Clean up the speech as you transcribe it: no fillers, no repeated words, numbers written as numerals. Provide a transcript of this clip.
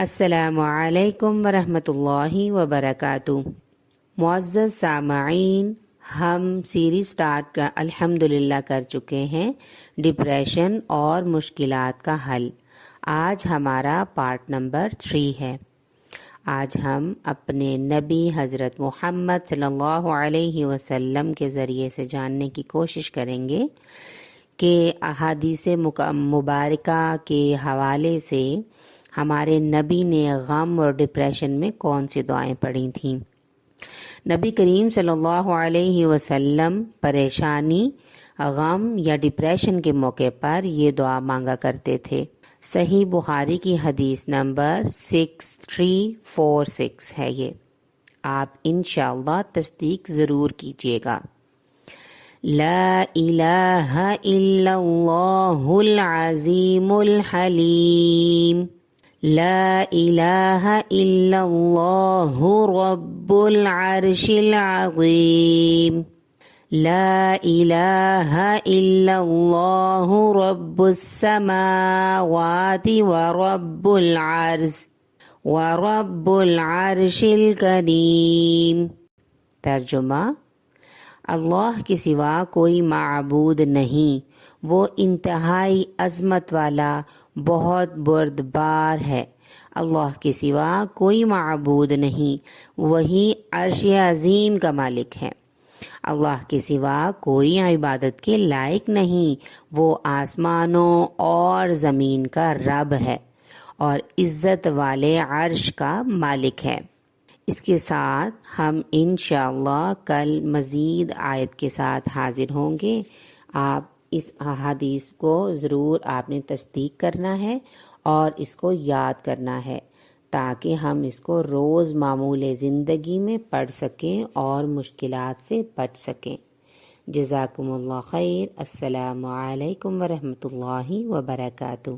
السلام علیکم ورحمۃ اللہ وبرکاتہ۔ معزز سامعین، ہم سیریز سٹارٹ کا الحمدللہ کر چکے ہیں، ڈپریشن اور مشکلات کا حل۔ آج ہمارا پارٹ نمبر 3 ہے۔ آج ہم اپنے نبی حضرت محمد صلی اللہ علیہ وسلم کے ذریعے سے جاننے کی کوشش کریں گے کہ احادیث مبارکہ کے حوالے سے ہمارے نبی نے غم اور ڈپریشن میں کون سی دعائیں پڑھی تھیں۔ نبی کریم صلی اللہ علیہ وسلم پریشانی، غم یا ڈپریشن کے موقع پر یہ دعا مانگا کرتے تھے۔ صحیح بخاری کی حدیث نمبر 6346 ہے یہ، آپ انشاءاللہ تصدیق ضرور کیجیے گا۔ لا الہ الا اللہ العظیم الحلیم، لا الہ الا اللہ رب العرش العظیم، لا الہ الا اللہ رب السماوات ورب العرش الکریم۔ ترجمہ: اللہ کے سوا کوئی معبود نہیں، وہ انتہائی عظمت والا، بہت بردبار ہے۔ اللہ کے سوا کوئی معبود نہیں، وہی عرش عظیم کا مالک ہے۔ اللہ کے سوا کوئی عبادت کے لائق نہیں، وہ آسمانوں اور زمین کا رب ہے اور عزت والے عرش کا مالک ہے۔ اس کے ساتھ ہم انشاءاللہ کل مزید آیت کے ساتھ حاضر ہوں گے۔ آپ اس حدیث کو ضرور آپ نے تصدیق کرنا ہے اور اس کو یاد کرنا ہے تاکہ ہم اس کو روز معمول زندگی میں پڑھ سکیں اور مشکلات سے بچ سکیں۔ جزاکم اللہ خیر۔ السلام علیکم ورحمۃ اللہ وبرکاتہ۔